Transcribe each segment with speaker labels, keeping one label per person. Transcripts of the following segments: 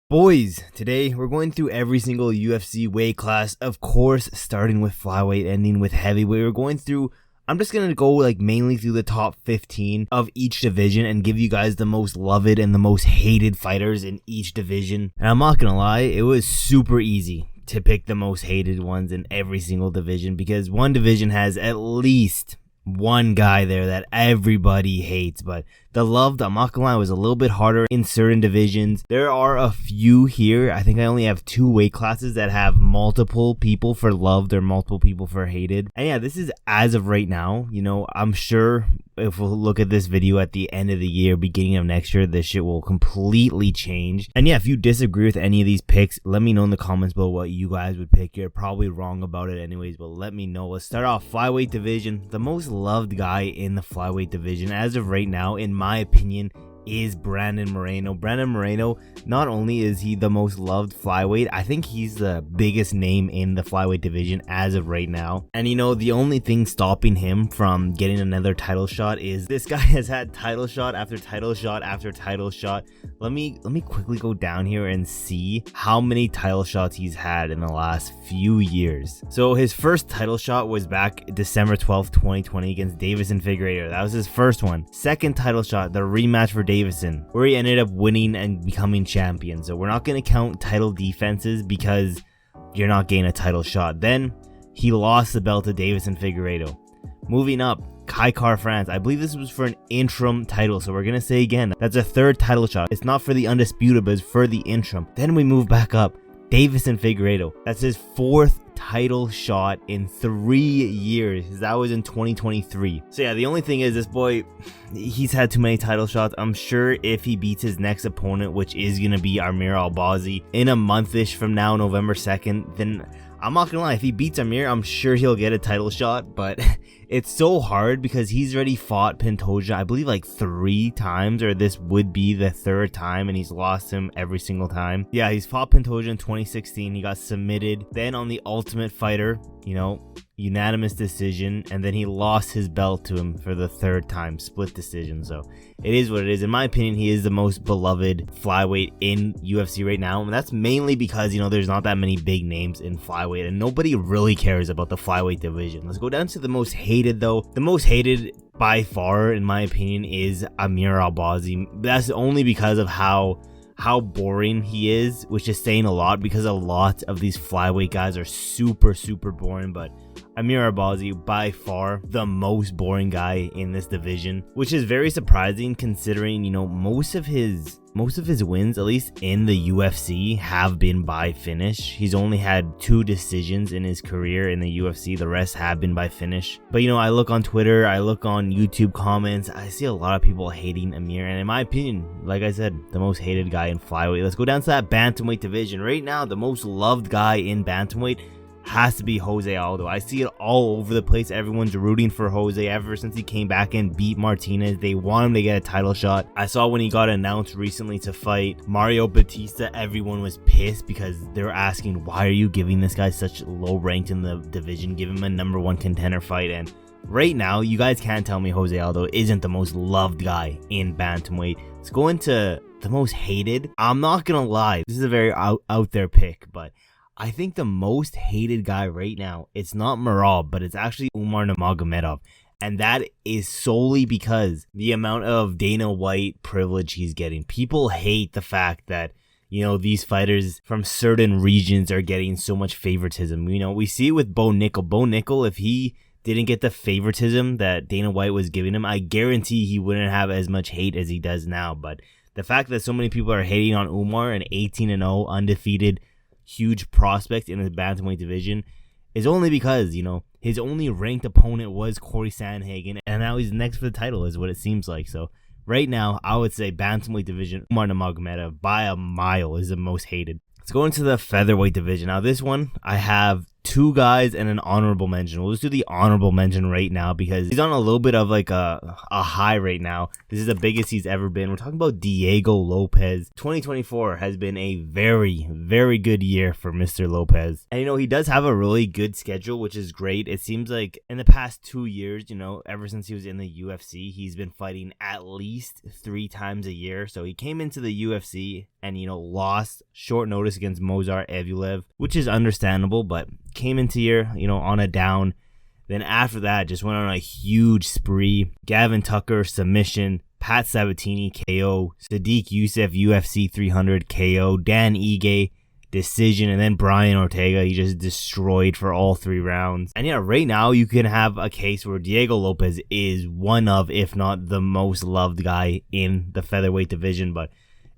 Speaker 1: Boys, today we're going through every single UFC weight class, of course, starting with flyweight, ending with heavyweight. We're going through, I'm just going to go mainly through the top 15 of each division and give you guys the most loved and the most hated fighters in each division. And I'm not going to lie, it was super easy to pick the most hated ones in every single division because one division has at least one guy there that everybody hates, but the loved, I'm not gonna lie, was a little bit harder in certain divisions. There are a few here. I think I only have two weight classes that have multiple people for loved or multiple people for hated. And yeah, this is as of right now. I'm sure if we'll look at this video at the end of the year, beginning of next year, this shit will completely change. And yeah, if you disagree with any of these picks, let me know in the comments below what you guys would pick. You're probably wrong about it anyways, but let me know. Let's start off flyweight division. The most loved guy in the flyweight division as of right now, in my opinion, is Brandon Moreno. Brandon Moreno, not only is he the most loved flyweight, I think he's the biggest name in the flyweight division as of right now. And the only thing stopping him from getting another title shot is this guy has had title shot after title shot after title shot. Let me quickly go down here and see how many title shots he's had in the last few years. So his first title shot was back December 12th, 2020 against Davison Figueiredo. That was his first one. Second title shot, the rematch for Davison, where he ended up winning and becoming champion. So we're not going to count title defenses because you're not getting a title shot. Then he lost the belt to Davison Figueiredo. Moving up, Kai Car-France. I believe this was for an interim title, so we're going to say again, that's a third title shot. It's not for the undisputed, but it's for the interim. Then we move back up, Davison Figueiredo. That's his fourth title shot in 3 years. That was in 2023. So yeah, the only thing is this boy, he's had too many title shots. I'm sure if he beats his next opponent, which is going to be Amir Albazi in a month-ish from now, November 2nd, then I'm not gonna lie, if he beats Amir, I'm sure he'll get a title shot, but it's so hard because he's already fought Pantoja, I believe 3 times, or this would be the third time, and he's lost him every single time. Yeah, he's fought Pantoja in 2016, he got submitted, then on the Ultimate Fighter, unanimous decision, and then he lost his belt to him for the third time, split decision. So it is what it is. In my opinion, he is the most beloved flyweight in UFC right now, and that's mainly because there's not that many big names in flyweight and nobody really cares about the flyweight division. Let's go down to the most hated though. The most hated by far, in my opinion, is Amir Albazi. That's only because of how boring he is, which is saying a lot because a lot of these flyweight guys are super boring, but Amir Albazi, by far the most boring guy in this division, which is very surprising considering most of his wins, at least in the UFC, have been by finish. He's only had 2 decisions in his career in the UFC. The rest have been by finish. But I look on Twitter, I look on YouTube comments, I see a lot of people hating Amir, and in my opinion, like I said, the most hated guy in flyweight. Let's go down to that bantamweight division. Right now, the most loved guy in bantamweight has to be Jose Aldo. I see it all over the place. Everyone's rooting for Jose ever since he came back and beat Martinez. They want him to get a title shot. I saw when he got announced recently to fight Mario Batista, everyone was pissed because they were asking, why are you giving this guy such low ranked in the division? Give him a #1 contender fight. And right now, you guys can't tell me Jose Aldo isn't the most loved guy in bantamweight. Let's go into the most hated. I'm not gonna lie, this is a very out there pick, but I think the most hated guy right now, it's not Merab, but it's actually Umar Nurmagomedov. And that is solely because the amount of Dana White privilege he's getting. People hate the fact that, these fighters from certain regions are getting so much favoritism. We see it with Bo Nickel. Bo Nickel, if he didn't get the favoritism that Dana White was giving him, I guarantee he wouldn't have as much hate as he does now. But the fact that so many people are hating on Umar, an 18-0 undefeated huge prospect in the bantamweight division, is only because his only ranked opponent was Corey Sandhagen, and now he's next for the title is what it seems like. So right now I would say bantamweight division, Umar Nurmagomedov by a mile is the most hated. Let's go into the featherweight division. Now this one I have 2 guys and an honorable mention. We'll just do the honorable mention right now because he's on a little bit of a high right now. This is the biggest he's ever been. We're talking about Diego Lopez. 2024 has been a very good year for Mr. Lopez. And he does have a really good schedule, which is great. It seems like in the past 2 years, ever since he was in the UFC, he's been fighting at least 3 times a year. So he came into the UFC and, lost short notice against Movsar Evloev, which is understandable, but came into here, on a down. Then after that, just went on a huge spree. Gavin Tucker, submission. Pat Sabatini, KO. Sadiq Youssef, UFC 300, KO. Dan Ige, decision. And then Brian Ortega, he just destroyed for all 3 rounds. And yeah, right now you can have a case where Diego Lopez is one of, if not the most loved guy in the featherweight division. But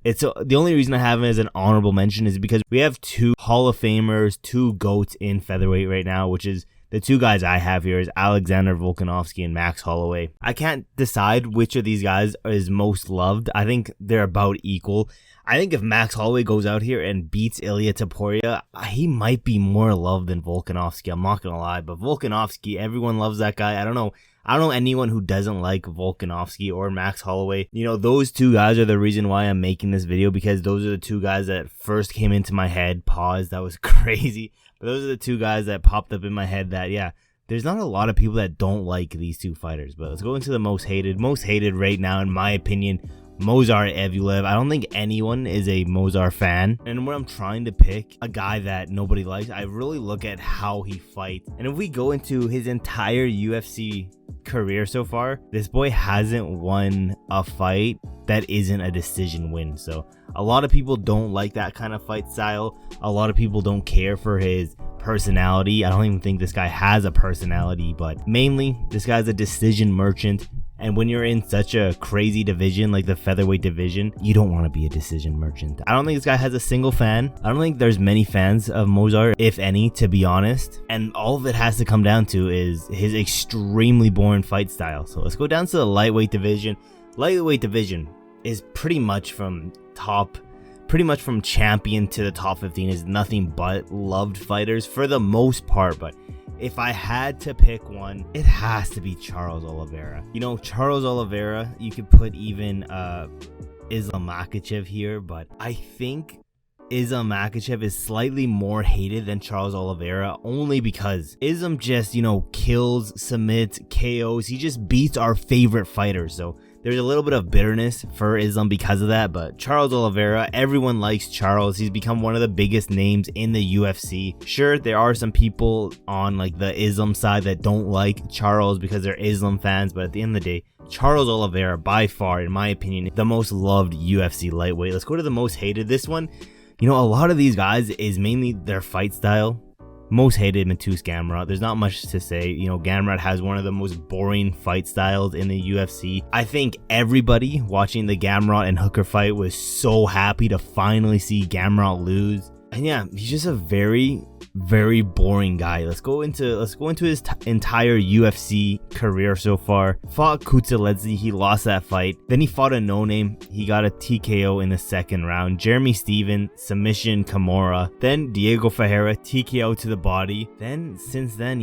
Speaker 1: it's the only reason I have him as an honorable mention is because we have 2 Hall of Famers, 2 GOATs in featherweight right now, which is the 2 guys I have here is Alexander Volkanovski and Max Holloway. I can't decide which of these guys is most loved. I think they're about equal. I think if Max Holloway goes out here and beats Ilia Topuria, he might be more loved than Volkanovski. I'm not going to lie, but Volkanovski, everyone loves that guy. I don't know anyone who doesn't like Volkanovski or Max Holloway. Those 2 guys are the reason why I'm making this video, because those are the 2 guys that first came into my head. Pause. That was crazy. But those are the 2 guys that popped up in my head that, yeah, there's not a lot of people that don't like these 2 fighters. But let's go into the most hated. Most hated right now, in my opinion, Movsar Evloev. I don't think anyone is a Movsar fan. And when I'm trying to pick a guy that nobody likes, I really look at how he fights. And if we go into his entire UFC career so far, this boy hasn't won a fight that isn't a decision win. So a lot of people don't like that kind of fight style. A lot of people don't care for his personality. I don't even think this guy has a personality, but mainly this guy's a decision merchant. And when you're in such a crazy division like the featherweight division, you don't want to be a decision merchant. I don't think this guy has a single fan. I don't think there's many fans of Movsar, if any, to be honest. And all of it has to come down to is his extremely boring fight style. So let's go down to the lightweight division. Lightweight division is pretty much from champion to the top 15 is nothing but loved fighters for the most part. But if I had to pick one, it has to be Charles Oliveira. Charles Oliveira, you could put even Islam Makhachev here, but I think Islam Makhachev is slightly more hated than Charles Oliveira, only because Islam just, kills, submits, KOs. He just beats our favorite fighters. So there's a little bit of bitterness for Islam because of that, but Charles Oliveira, everyone likes Charles. He's become one of the biggest names in the UFC. Sure, there are some people on like the Islam side that don't like Charles because they're Islam fans, but at the end of the day, Charles Oliveira, by far, in my opinion, the most loved UFC lightweight. Let's go to the most hated. This one, a lot of these guys is mainly their fight style. Most hated, Mateusz Gamrot. There's not much to say. Gamrot has one of the most boring fight styles in the UFC. I think everybody watching the Gamrot and Hooker fight was so happy to finally see Gamrot lose. And yeah, he's just a very, very boring guy. Let's go into his entire UFC career so far. Fought Kutsaledze, he lost that fight. Then he fought a no-name. He got a TKO in the 2nd round. Jeremy Steven, submission, Kimura. Then Diego Ferreira, TKO to the body. Then, since then,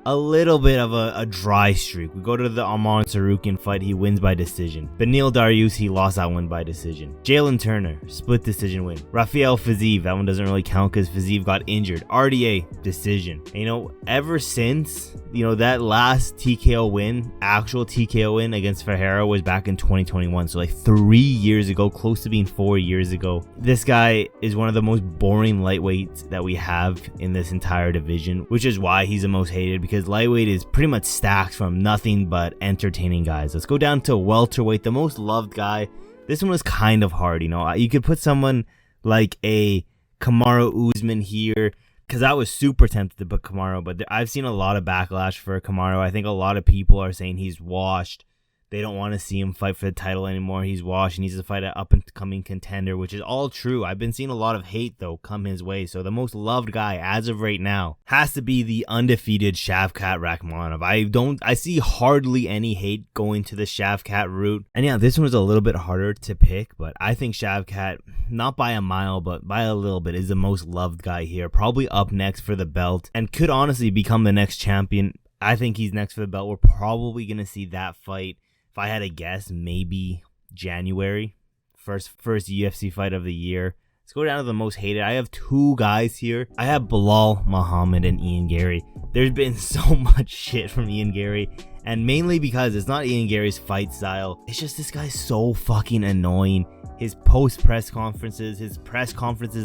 Speaker 1: a little bit of a dry streak. We go to the Arman Tsarukyan fight. He wins by decision. Beneil Dariush, he lost that one by decision. Jalen Turner, split decision win. Rafael Fiziev, that one doesn't really count because Fiziev got injured. RDA, decision. And, ever since, that last TKO win, actual TKO win against Ferreira was back in 2021. So like 3 years ago, close to being 4 years ago. This guy is one of the most boring lightweights that we have in this entire division, which is why he's the most hated, because lightweight is pretty much stacked from nothing but entertaining guys. Let's go down to welterweight, the most loved guy. This one was kind of hard. You could put someone like a Kamaru Usman here, because I was super tempted to put Kamaru, but I've seen a lot of backlash for Kamaru. I think a lot of people are saying he's washed. They don't want to see him fight for the title anymore. He's washed. He needs to fight an up-and-coming contender, which is all true. I've been seeing a lot of hate, though, come his way. So the most loved guy, as of right now, has to be the undefeated Shavkat Rakhmonov. I see hardly any hate going to the Shavkat route. And yeah, this one was a little bit harder to pick, but I think Shavkat, not by a mile, but by a little bit, is the most loved guy here. Probably up next for the belt, and could honestly become the next champion. I think he's next for the belt. We're probably going to see that fight. If I had to guess, maybe January, first UFC fight of the year. Let's go down to the most hated. I have 2 guys here. I have Bilal Muhammad and Ian Gary. There's been so much shit from Ian Gary, And mainly because it's not Ian Gary's fight style. It's just this guy's so fucking annoying. His press conferences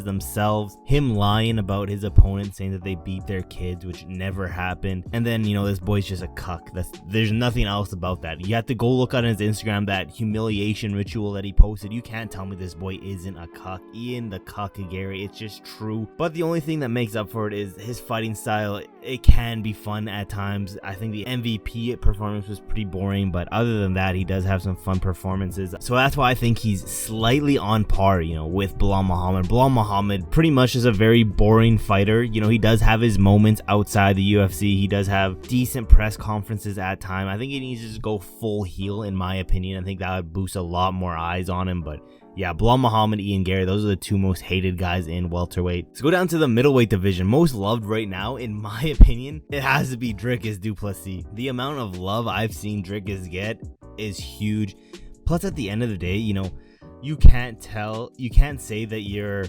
Speaker 1: themselves, him lying about his opponent saying that they beat their kids, which never happened. And then, you know, this boy's just a cuck. There's nothing else about that. You have to go look on his Instagram, that humiliation ritual that he posted. You can't tell me this boy isn't a cuck. Ian the cuck Gary, it's just true. But the only thing that makes up for it is his fighting style. It can be fun at times. I think the MVP performance was pretty boring, but other than that, he does have some fun performances. So that's why I think he's slightly on par, you know, with Belal Muhammad. Belal Muhammad pretty much is a very boring fighter. You know, he does have his moments outside the UFC. He does have decent press conferences at time. I think he needs to just go full heel, in my opinion. I think that would boost a lot more eyes on him, but yeah, Belal Muhammad, Ian Gary, those are the two most hated guys in welterweight. Let's go down to the middleweight division. Most loved right now, in my opinion, it has to be Dricus du Plessis. The amount of love I've seen Dricus get is huge. Plus, at the end of the day, you know, you can't say that you're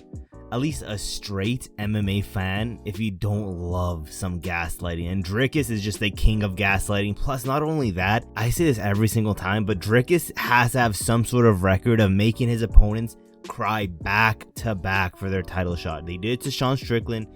Speaker 1: at least a straight MMA fan if you don't love some gaslighting. And Dricus is just the king of gaslighting. Plus, not only that, I say this every single time, but Dricus has to have some sort of record of making his opponents cry back to back for their title shot. They did it to Sean Strickland,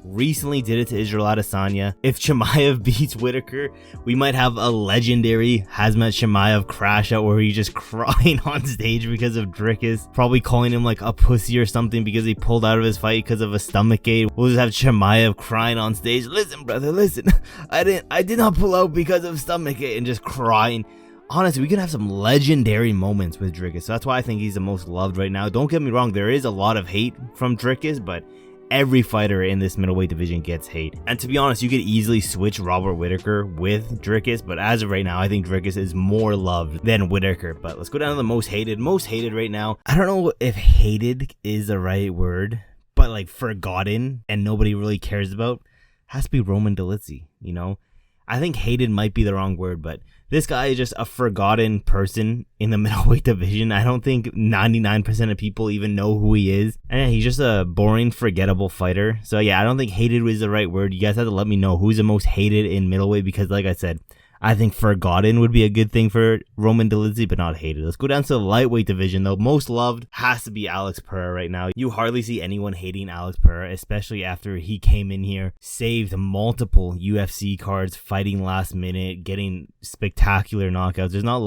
Speaker 1: recently did it to Israel Adesanya. If Chimaev beats Whitaker, we might have a legendary Khamzat Chimaev crash out where he's just crying on stage because of Dricus, probably calling him like a pussy or something because he pulled out of his fight because of a stomachache. We'll just have Chimaev crying on stage, listen brother, listen, I did not pull out because of stomachache, and just crying. Honestly, we could have some legendary moments with Dricus. So that's why I think he's the most loved right now. Don't get me wrong, there is a lot of hate from Dricus, but every fighter in this middleweight division gets hate. And to be honest, you could easily switch Robert Whitaker with Dricus, but as of right now, I think Dricus is more loved than Whitaker. But let's go down to the most hated. Most hated right now, I don't know if hated is the right word, but like forgotten and nobody really cares about, has to be Roman Dolidze, you know? I think hated might be the wrong word, but this guy is just a forgotten person in the middleweight division. I don't think 99% of people even know who he is. And yeah, he's just a boring, forgettable fighter. So yeah, I don't think hated was the right word. You guys have to let me know who's the most hated in middleweight, because like I said, I think forgotten would be a good thing for Roman Dolidze, but not hated. Let's go down to the lightweight division, though. Most loved has to be Alex Pereira right now. You hardly see anyone hating Alex Pereira, especially after he came in here, saved multiple UFC cards, fighting last minute, getting spectacular knockouts. There's not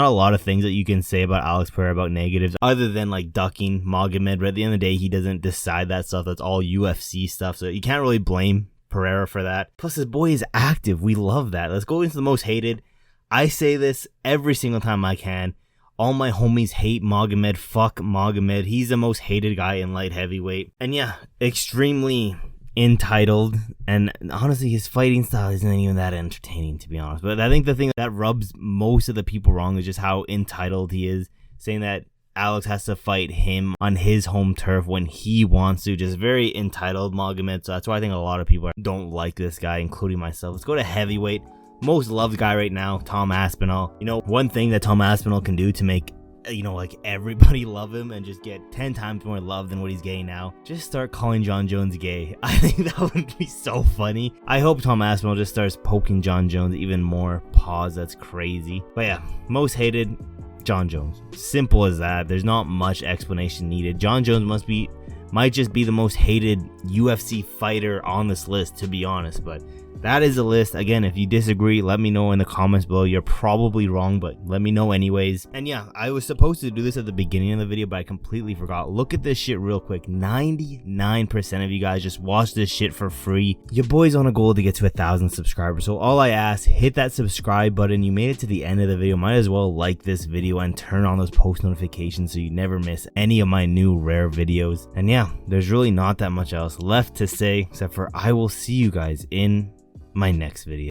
Speaker 1: a lot of things that you can say about Alex Pereira about negatives, other than like ducking Magomed. But at the end of the day, he doesn't decide that stuff. That's all UFC stuff, so you can't really blame Pereira for that. Plus, his boy is active. We love that. Let's go into the most hated. I say this every single time I can. All my homies hate Magomed. Fuck Magomed. He's the most hated guy in light heavyweight. And yeah, extremely entitled. And honestly, his fighting style isn't even that entertaining, to be honest. But I think the thing that rubs most of the people wrong is just how entitled he is, saying that Alex has to fight him on his home turf when he wants to. Just very entitled Magomed. So that's why I think a lot of people don't like this guy, including myself. Let's go to heavyweight. Most loved guy right now, Tom Aspinall. You know, one thing that Tom Aspinall can do to make, you know, like everybody love him and just get 10 times more love than what he's getting now, just start calling John Jones gay. I think that would be so funny. I hope Tom Aspinall just starts poking John Jones even more. Pause, that's crazy. But yeah, most hated, John Jones. Simple as that. There's not much explanation needed. John Jones might just be the most hated UFC fighter on this list, to be honest, but that is the list. Again, if you disagree, let me know in the comments below. You're probably wrong, but let me know anyways. And yeah, I was supposed to do this at the beginning of the video, but I completely forgot. Look at this shit real quick. 99% of you guys just watch this shit for free. Your boy's on a goal to get to 1,000 subscribers. So all I ask, hit that subscribe button. You made it to the end of the video. Might as well like this video and turn on those post notifications so you never miss any of my new rare videos. And yeah, there's really not that much else left to say, except for I will see you guys in my next video.